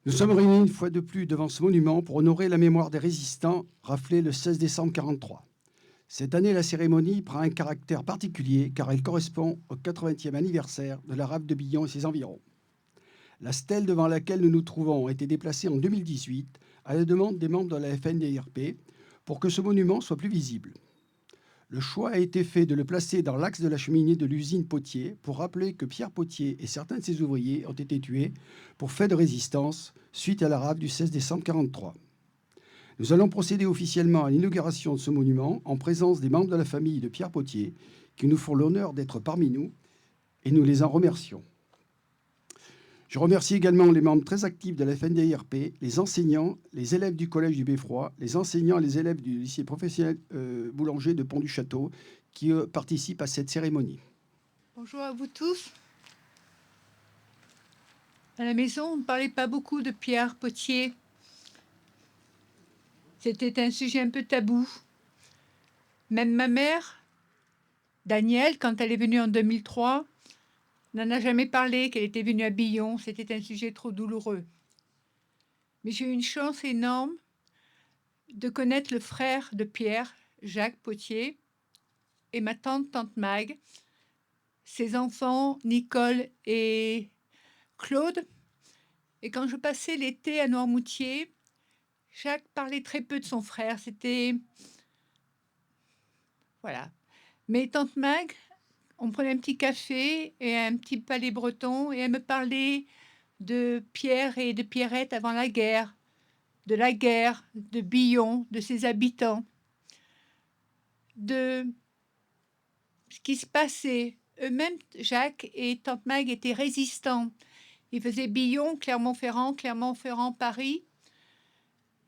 Nous sommes réunis une fois de plus devant ce monument pour honorer la mémoire des résistants raflés le 16 décembre 1943. Cette année, la cérémonie prend un caractère particulier car elle correspond au 80e anniversaire de la rafle de Billon et ses environs. La stèle devant laquelle nous nous trouvons a été déplacée en 2018 à la demande des membres de la FNDRP pour que ce monument soit plus visible. Le choix a été fait de le placer dans l'axe de la cheminée de l'usine Potier pour rappeler que Pierre Potier et certains de ses ouvriers ont été tués pour fait de résistance suite à la rafle du 16 décembre 1943. Nous allons procéder officiellement à l'inauguration de ce monument en présence des membres de la famille de Pierre Potier qui nous font l'honneur d'être parmi nous et nous les en remercions. Je remercie également les membres très actifs de la FNDIRP, les enseignants, les élèves du collège du Beffroi, les enseignants et les élèves du lycée professionnel Boulanger de Pont-du-Château qui participent à cette cérémonie. Bonjour à vous tous. À la maison, on ne parlait pas beaucoup de Pierre Potier. C'était un sujet un peu tabou. Même ma mère, Danielle, quand elle est venue en 2003, n'en a jamais parlé qu'elle était venue à Billon. C'était un sujet trop douloureux. Mais j'ai eu une chance énorme de connaître le frère de Pierre, Jacques Potier, et ma tante Mag, ses enfants, Nicole et Claude. Et quand je passais l'été à Noirmoutier, Jacques parlait très peu de son frère. C'était... Voilà. Mais tante Mag, on prenait un petit café et un petit palais breton et elle me parlait de Pierre et de Pierrette avant la guerre, de Billon, de ses habitants, de ce qui se passait. Eux-mêmes, Jacques et tante Mag étaient résistants. Ils faisaient Billon, Clermont-Ferrand, Paris.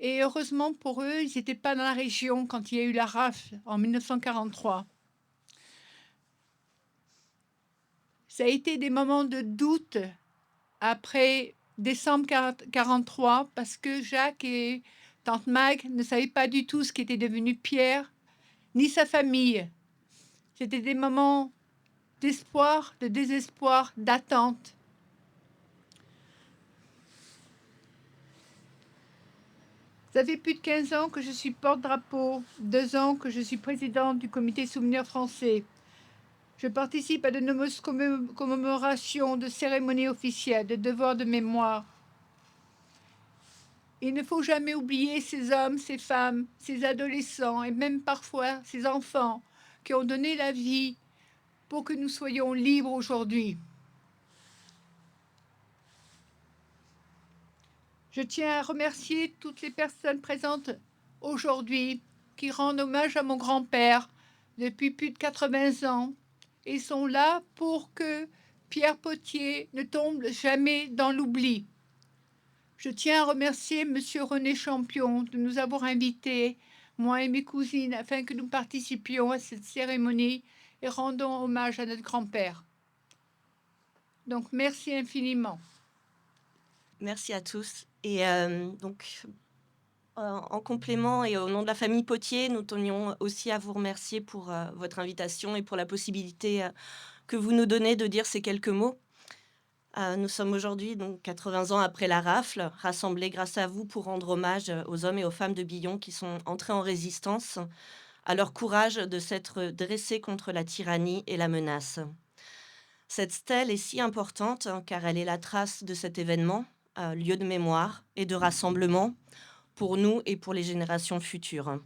Et heureusement pour eux, ils n'étaient pas dans la région quand il y a eu la rafle en 1943. Ça a été des moments de doute après décembre 1943 parce que Jacques et tante Mag ne savaient pas du tout ce qu'était devenu Pierre, ni sa famille. C'était des moments d'espoir, de désespoir, d'attente. Ça fait plus de 15 ans que je suis porte-drapeau, 2 ans que je suis présidente du comité souvenir français. Je participe à de nombreuses commémorations, de cérémonies officielles, de devoirs de mémoire. Il ne faut jamais oublier ces hommes, ces femmes, ces adolescents et même parfois ces enfants qui ont donné la vie pour que nous soyons libres aujourd'hui. Je tiens à remercier toutes les personnes présentes aujourd'hui qui rendent hommage à mon grand-père depuis plus de 80 ans et sont là pour que Pierre Potier ne tombe jamais dans l'oubli. Je tiens à remercier Monsieur René Champion de nous avoir invités, moi et mes cousines, afin que nous participions à cette cérémonie et rendons hommage à notre grand-père. Donc, merci infiniment. Merci à tous. Et en complément et au nom de la famille Potier, nous tenions aussi à vous remercier pour votre invitation et pour la possibilité que vous nous donnez de dire ces quelques mots. Nous sommes aujourd'hui, donc 80 ans après la rafle, rassemblés grâce à vous pour rendre hommage aux hommes et aux femmes de Billon qui sont entrés en résistance, à leur courage de s'être dressés contre la tyrannie et la menace. Cette stèle est si importante car elle est la trace de cet événement, lieu de mémoire et de rassemblement pour nous et pour les générations futures.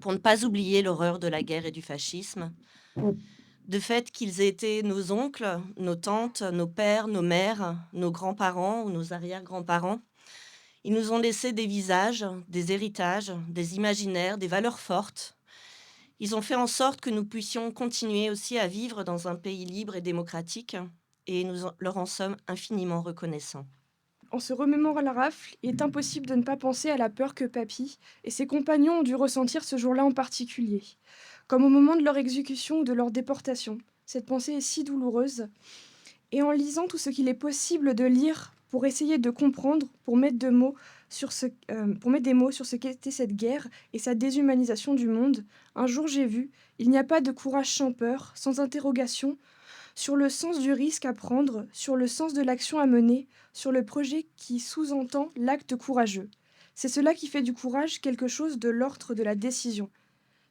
Pour ne pas oublier l'horreur de la guerre et du fascisme, de fait qu'ils aient été nos oncles, nos tantes, nos pères, nos mères, nos grands-parents ou nos arrière-grands-parents, ils nous ont laissé des visages, des héritages, des imaginaires, des valeurs fortes. Ils ont fait en sorte que nous puissions continuer aussi à vivre dans un pays libre et démocratique, et nous leur en sommes infiniment reconnaissants. En se remémorant la rafle, il est impossible de ne pas penser à la peur que Papy et ses compagnons ont dû ressentir ce jour-là en particulier, comme au moment de leur exécution ou de leur déportation. Cette pensée est si douloureuse. Et en lisant tout ce qu'il est possible de lire pour essayer de comprendre, pour mettre des mots sur ce qu'était cette guerre et sa déshumanisation du monde, un jour j'ai vu, il n'y a pas de courage sans peur, sans interrogation, sur le sens du risque à prendre, sur le sens de l'action à mener, sur le projet qui sous-entend l'acte courageux. C'est cela qui fait du courage quelque chose de l'ordre de la décision.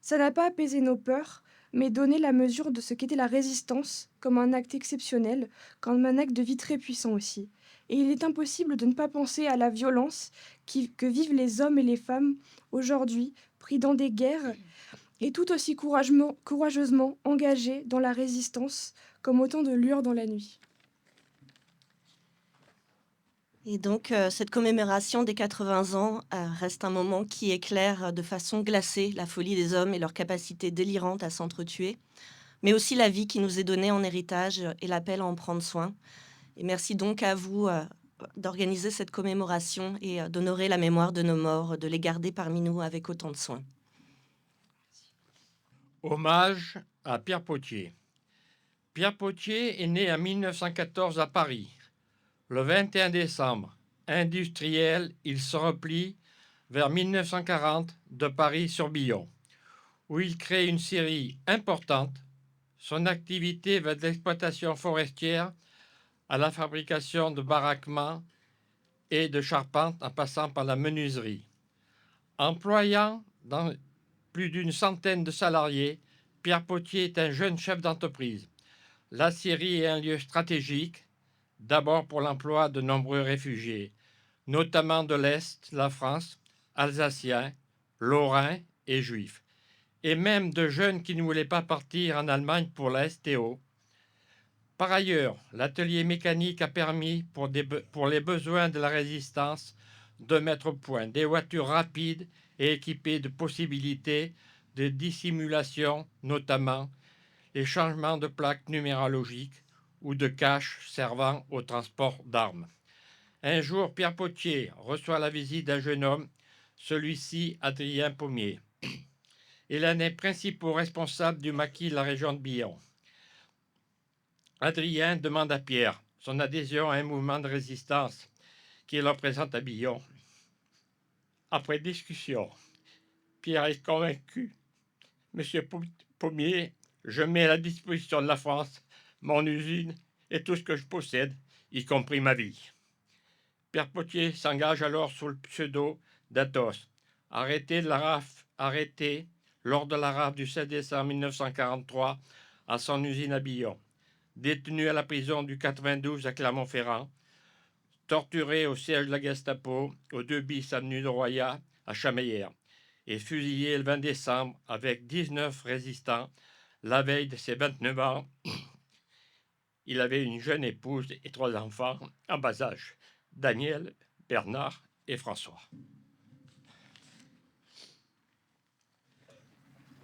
Ça n'a pas apaisé nos peurs, mais donné la mesure de ce qu'était la résistance comme un acte exceptionnel, comme un acte de vie très puissant aussi. Et il est impossible de ne pas penser à la violence que vivent les hommes et les femmes aujourd'hui, pris dans des guerres, et tout aussi courageusement engagés dans la résistance, comme autant de lueurs dans la nuit. Et donc, cette commémoration des 80 ans reste un moment qui éclaire de façon glacée la folie des hommes et leur capacité délirante à s'entretuer, mais aussi la vie qui nous est donnée en héritage et l'appel à en prendre soin. Et merci donc à vous d'organiser cette commémoration et d'honorer la mémoire de nos morts, de les garder parmi nous avec autant de soin. Hommage à Pierre Potier. Pierre Potier est né en 1914 à Paris. Le 21 décembre, industriel, il se replie vers 1940 de Paris-sur-Billon, où il crée une série importante. Son activité va de l'exploitation forestière à la fabrication de baraquements et de charpentes en passant par la menuiserie. Employant dans plus d'une centaine de salariés, Pierre Potier est un jeune chef d'entreprise. L'acierie est un lieu stratégique, d'abord pour l'emploi de nombreux réfugiés, notamment de l'Est de la France, alsaciens, lorrains et juifs, et même de jeunes qui ne voulaient pas partir en Allemagne pour la STO. Par ailleurs, l'atelier mécanique a permis, pour les besoins de la résistance, de mettre au point des voitures rapides et équipées de possibilités de dissimulation, notamment les changements de plaques numérologiques ou de caches servant au transport d'armes. Un jour, Pierre Potier reçoit la visite d'un jeune homme, celui-ci Adrien Pommier. Il est l'un des principaux responsables du maquis de la région de Billon. Adrien demande à Pierre son adhésion à un mouvement de résistance qu'il représente à Billon. Après discussion, Pierre est convaincu. Monsieur Pommier, je mets à la disposition de la France mon usine et tout ce que je possède, y compris ma vie. Pierre Potier s'engage alors sous le pseudo d'Athos, arrêté lors de la rafle du 7 décembre 1943 à son usine à Billon, détenu à la prison du 92 à Clermont-Ferrand, torturé au siège de la Gestapo au 2 bis avenue de Royat à Chameillère et fusillé le 20 décembre avec 19 résistants la veille de ses 29 ans. Il avait une jeune épouse et 3 enfants en bas âge, Daniel, Bernard et François.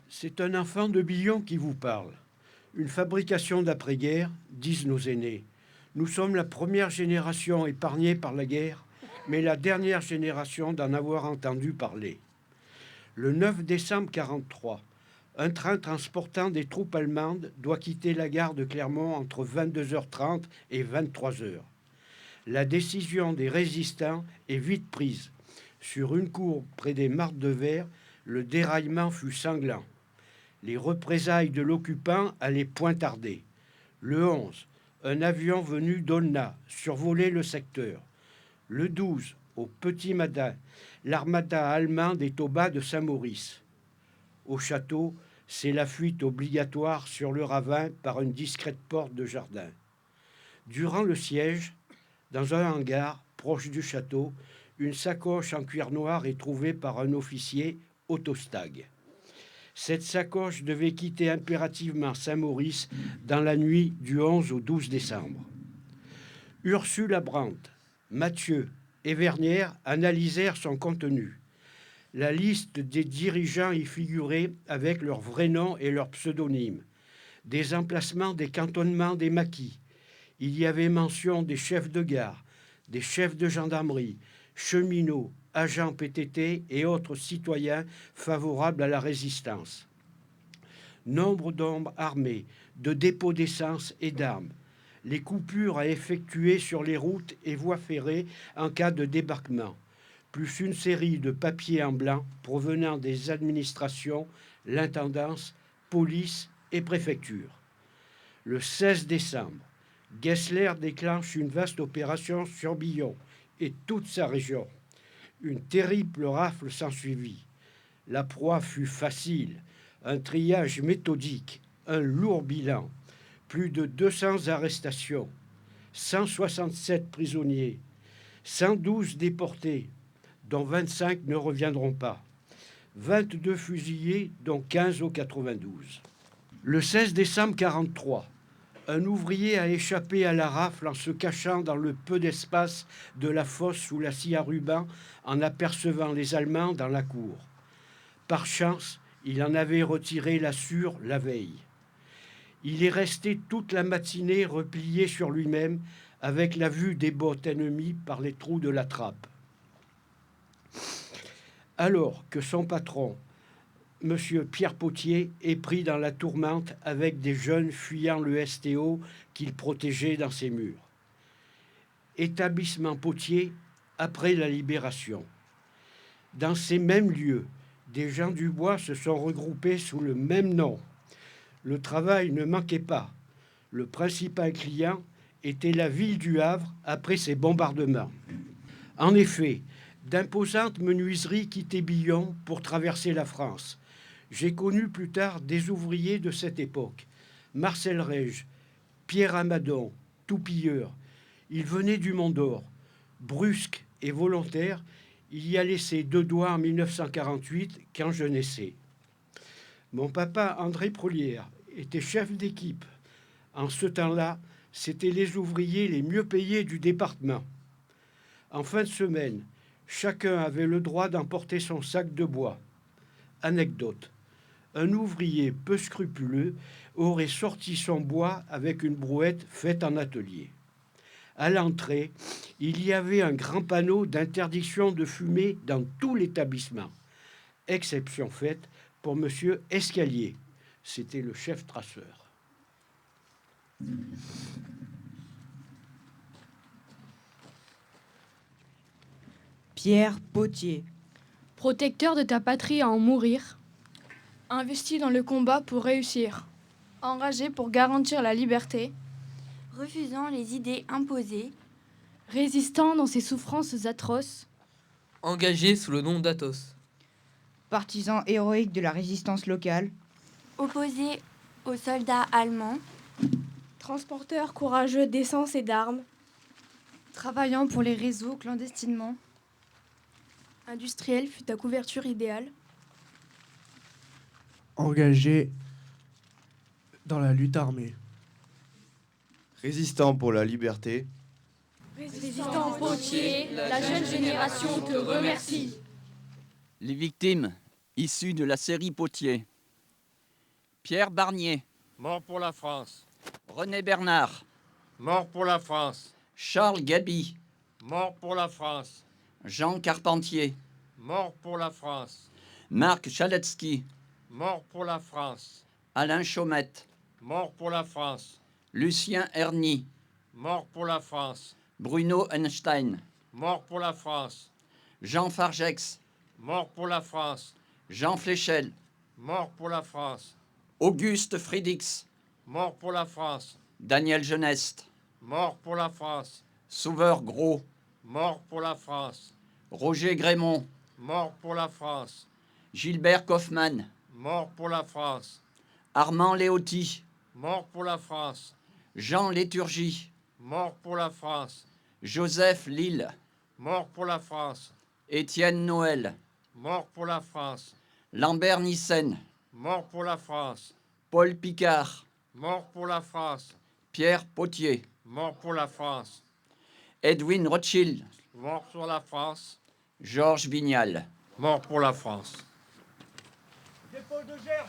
C'est un enfant de Billon qui vous parle. Une fabrication d'après-guerre, disent nos aînés. Nous sommes la première génération épargnée par la guerre, mais la dernière génération d'en avoir entendu parler. Le 9 décembre 1943, un train transportant des troupes allemandes doit quitter la gare de Clermont entre 22h30 et 23h. La décision des résistants est vite prise. Sur une cour près des Martres de Verre, le déraillement fut sanglant. Les représailles de l'occupant allaient point tarder. Le 11, un avion venu d'Olna survolait le secteur. Le 12, au petit matin, l'armada allemande est au bas de Saint-Maurice. Au château, c'est la fuite obligatoire sur le ravin par une discrète porte de jardin. Durant le siège, dans un hangar proche du château, une sacoche en cuir noir est trouvée par un officier autostag. Cette sacoche devait quitter impérativement Saint-Maurice dans la nuit du 11 au 12 décembre. Ursule Abrandt, Mathieu et Vernière analysèrent son contenu. La liste des dirigeants y figurait avec leur vrai nom et leur pseudonyme. Des emplacements des cantonnements des maquis. Il y avait mention des chefs de gare, des chefs de gendarmerie, cheminots, agents PTT et autres citoyens favorables à la résistance. Nombre d'hommes armés, de dépôts d'essence et d'armes. Les coupures à effectuer sur les routes et voies ferrées en cas de débarquement, plus une série de papiers en blanc provenant des administrations, l'intendance, police et préfecture. Le 16 décembre, Gessler déclenche une vaste opération sur Billon et toute sa région. Une terrible rafle s'ensuivit. La proie fut facile, un triage méthodique, un lourd bilan, plus de 200 arrestations, 167 prisonniers, 112 déportés, dont 25 ne reviendront pas, 22 fusillés, dont 15 au 92. Le 16 décembre 1943, un ouvrier a échappé à la rafle en se cachant dans le peu d'espace de la fosse sous la scie à ruban en apercevant les Allemands dans la cour. Par chance, il en avait retiré la sûre la veille. Il est resté toute la matinée replié sur lui-même avec la vue des bottes ennemies par les trous de la trappe. Alors que son patron, M. Pierre Potier, est pris dans la tourmente avec des jeunes fuyant le STO qu'il protégeait dans ses murs. Établissement Potier après la libération. Dans ces mêmes lieux, des gens du bois se sont regroupés sous le même nom. Le travail ne manquait pas. Le principal client était la ville du Havre après ces bombardements. En effet, d'imposantes menuiseries quittaient Billon pour traverser la France. J'ai connu plus tard des ouvriers de cette époque. Marcel Rège, Pierre Amadon, Toupilleur. Ils venaient du Mont d'Or. Brusque et volontaire, il y a laissé 2 doigts en 1948 quand je naissais. Mon papa, André Prolière, était chef d'équipe. En ce temps-là, c'étaient les ouvriers les mieux payés du département. En fin de semaine, chacun avait le droit d'emporter son sac de bois. Anecdote. Un ouvrier peu scrupuleux aurait sorti son bois avec une brouette faite en atelier. À l'entrée, il y avait un grand panneau d'interdiction de fumer dans tout l'établissement. Exception faite pour M. Escalier. C'était le chef traceur. Pierre Potier. Protecteur de ta patrie à en mourir. Investi dans le combat pour réussir. Enragé pour garantir la liberté. Refusant les idées imposées. Résistant dans ses souffrances atroces. Engagé sous le nom d'Athos. Partisan héroïque de la résistance locale. Opposé aux soldats allemands. Transporteur courageux d'essence et d'armes. Travaillant pour les réseaux clandestinement. Industriel fut ta couverture idéale. Engagé dans la lutte armée. Résistant pour la liberté. Résistant Potier, la jeune génération te remercie. Les victimes, issues de la série Potier. Pierre Barnier. Mort pour la France. René Bernard. Mort pour la France. Charles Gaby. Mort pour la France. Jean Carpentier. Mort pour la France. Marc Chaletsky. Mort pour la France. Alain Chaumette. Mort pour la France. Lucien Erny. Mort pour la France. Bruno Einstein. Mort pour la France. Jean Fargex. Mort pour la France. Jean Fléchel. Mort pour la France. Auguste Friedix. Mort pour la France. Daniel Geneste. Mort pour la France. Sauveur Gros. Mort pour la France. Roger Grémont. Mort pour la France. Gilbert Kaufmann. Mort pour la France. Armand Léoty. Mort pour la France. Jean Léturgie. Mort pour la France. Joseph Lille. Mort pour la France. Étienne Noël. Mort pour la France. Lambert Nissen. Mort pour la France. Paul Picard. Mort pour la France. Pierre Potier. Mort pour la France. Edwin Rothschild. Mort sur la France. Georges Vignal. Mort pour la France. Dépôt de gerbe.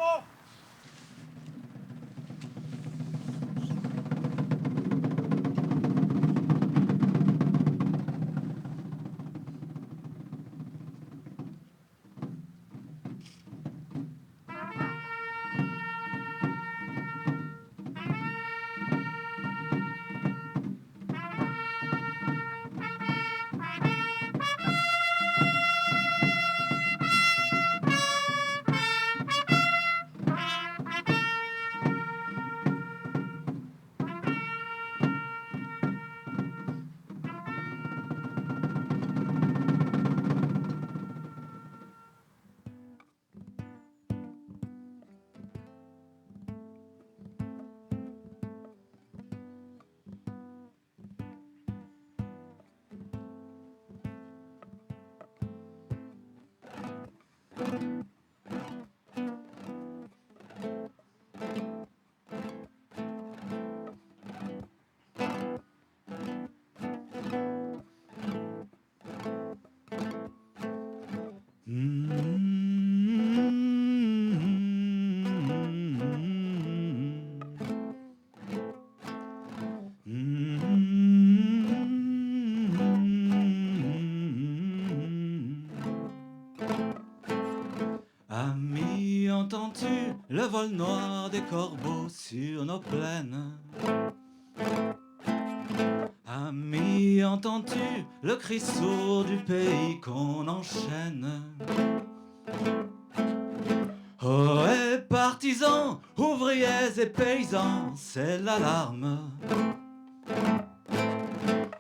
Repos. Ami, entends-tu le vol noir des corbeaux sur nos plaines? Ami, entends-tu le cri sourd du pays qu'on enchaîne? Oh, et partisans, ouvriers et paysans, c'est l'alarme.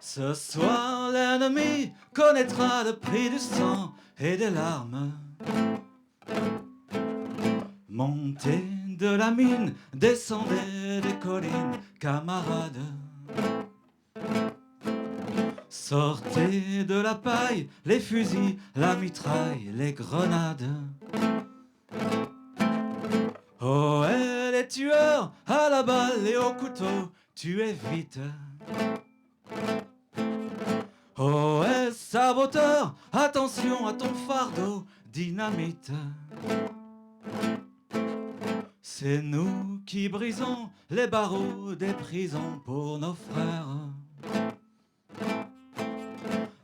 Ce soir, l'ennemi connaîtra le prix du sang et des larmes. Montez de la mine, descendez des collines, camarades. Sortez de la paille, les fusils, la mitraille, les grenades. Oh, et les tueurs, à la balle et au couteau, tuez vite. Oh, et saboteur, attention à ton fardeau, dynamite. C'est nous qui brisons les barreaux des prisons pour nos frères.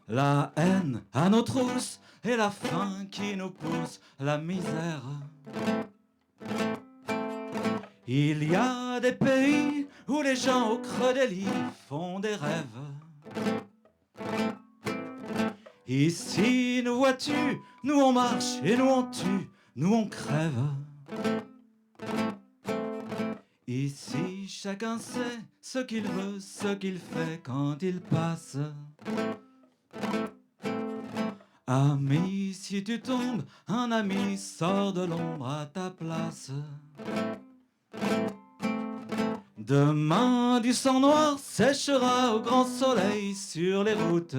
La haine à nos trousses et la faim qui nous pousse, la misère. Il y a des pays où les gens au creux des lits font des rêves. Ici, nous vois-tu, nous on marche et nous on tue, nous on crève. Ici, chacun sait ce qu'il veut, ce qu'il fait quand il passe. Ami, si tu tombes, un ami sort de l'ombre à ta place. Demain, du sang noir séchera au grand soleil sur les routes.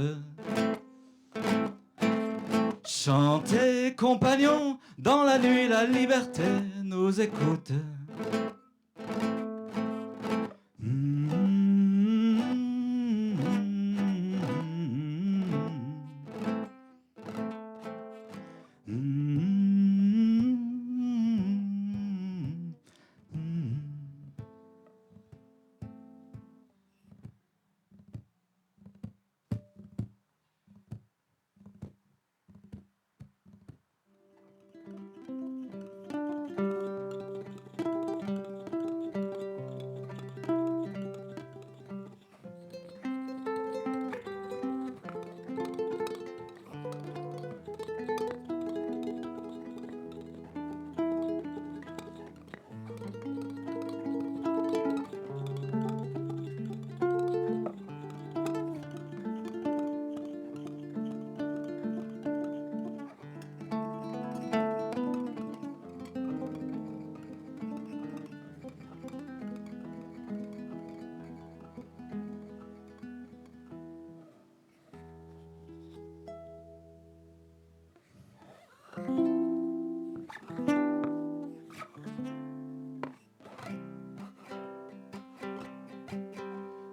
Chantez, compagnons, dans la nuit la liberté nous écoute.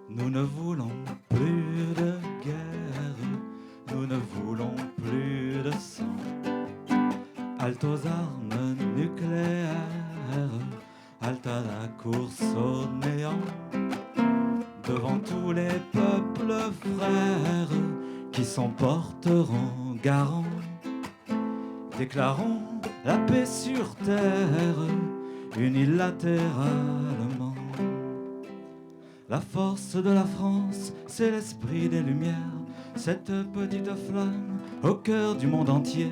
Nous ne voulons plus de guerre, nous ne voulons plus de sang. Halte aux armes nucléaires, halte à la course au néant, devant tous les peuples frères qui s'en porteront garant. Déclarons la paix sur terre unilatéralement. La force de la France, c'est l'esprit des Lumières, cette petite flamme au cœur du monde entier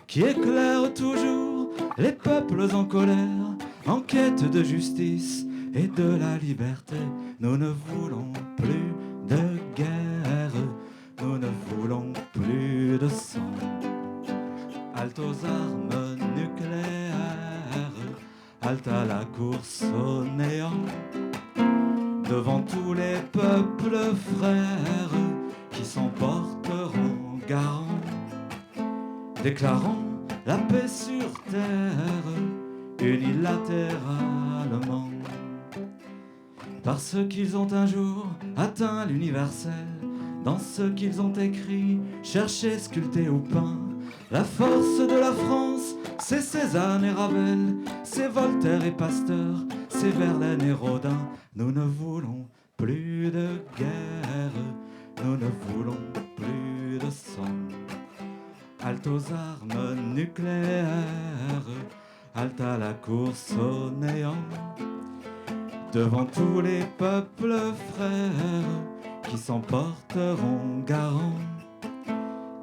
qui éclaire toujours les peuples en colère, en quête de justice et de la liberté. Nous ne voulons plus de guerre, nous ne voulons plus de sang. Halte aux armes nucléaires, halte à la course au néant, devant tous les peuples frères qui s'en porteront garant. Déclarons la paix sur terre unilatéralement. Parce qu'ils ont un jour atteint l'universel, dans ce qu'ils ont écrit, cherché, sculpté ou peint. La force de la France, c'est Cézanne et Ravel, c'est Voltaire et Pasteur, c'est Verlaine et Rodin. Nous ne voulons plus de guerre, nous ne voulons plus de sang. Halte aux armes nucléaires, halte à la course au néant, devant tous les peuples frères qui s'en porteront garant.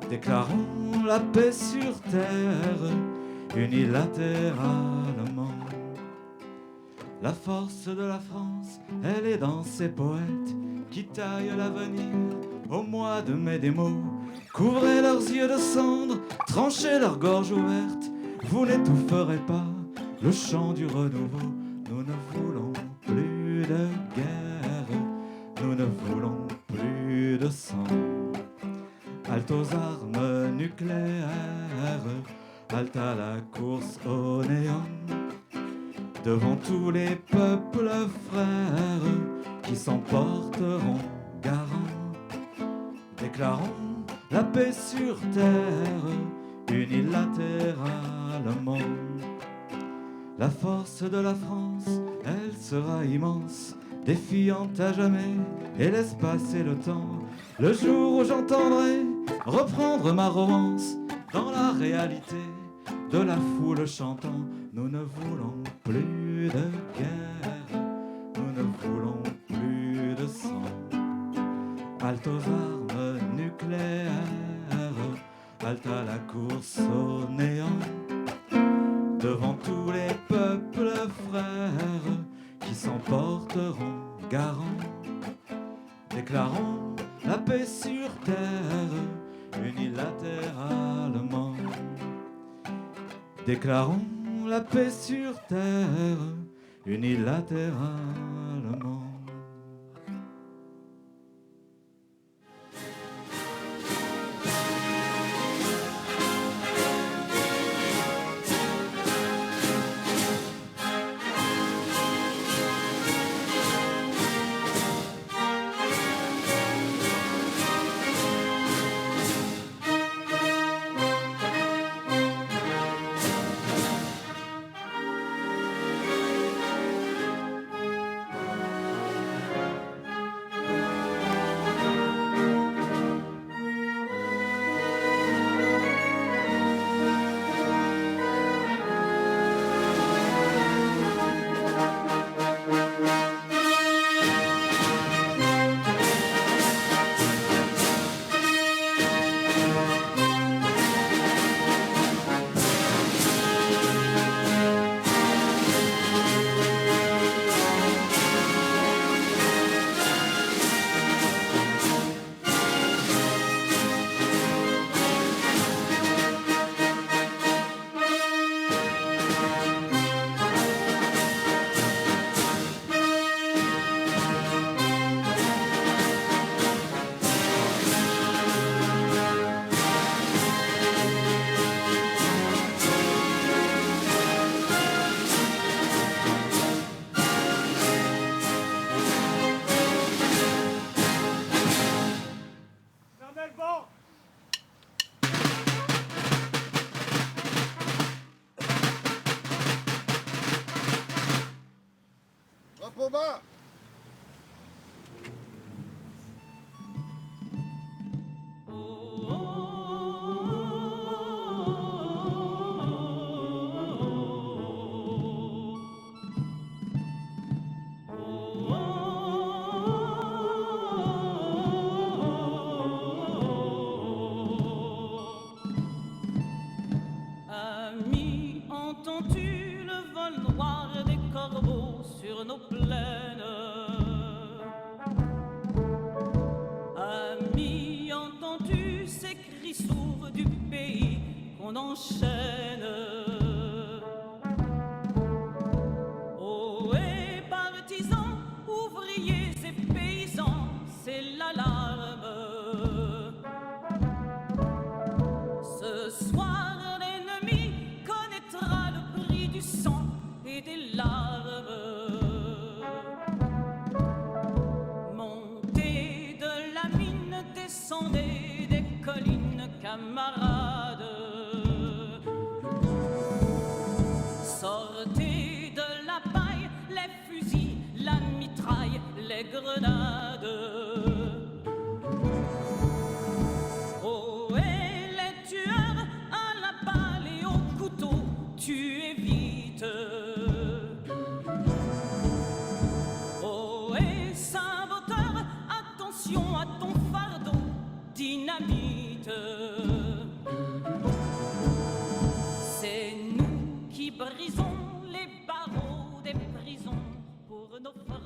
Déclarons la paix sur terre unilatéralement. La force de la France, elle est dans ces poètes qui taillent l'avenir au mois de mai des mots. Couvrez leurs yeux de cendre, tranchez leur gorge ouverte, vous n'étoufferez pas le chant du renouveau. Nous ne voulons plus de guerre, nous ne voulons plus de sang. Halte aux armes nucléaires, halte à la course au néant, devant tous les peuples frères qui s'en porteront garant. Déclarons la paix sur terre unilatéralement. La force de la France, elle sera immense, défiante à jamais, et laisse passer le temps. Le jour où j'entendrai reprendre ma romance dans la réalité de la foule chantant. Nous ne voulons plus de guerre, nous ne voulons plus de sang. Halte aux armes nucléaires, halte à la course au néant, devant tous les peuples frères qui s'en porteront garant. Déclarons la paix sur terre unilatéralement. Déclarons la paix sur terre unilatéralement. vos bas. Ami, entends-tu le vol noir des corbeaux sur nos plaines? Ami, entends-tu ces cris sourds du pays qu'on enchaîne? Oh, et partisans, ouvriers et paysans, c'est l'alarme. Ce soir, l'ennemi connaîtra le prix du sang et des larmes. Montez de la mine, descendez des collines, camarades. Sortez de la paille, les fusils, la mitraille, les grenades. Oh, et les tueurs à la balle et au couteau, tuez vite. Oh, et saboteur, attention à ton fardeau, dynamite. C'est nous qui brisons les barreaux des prisons pour nos frères.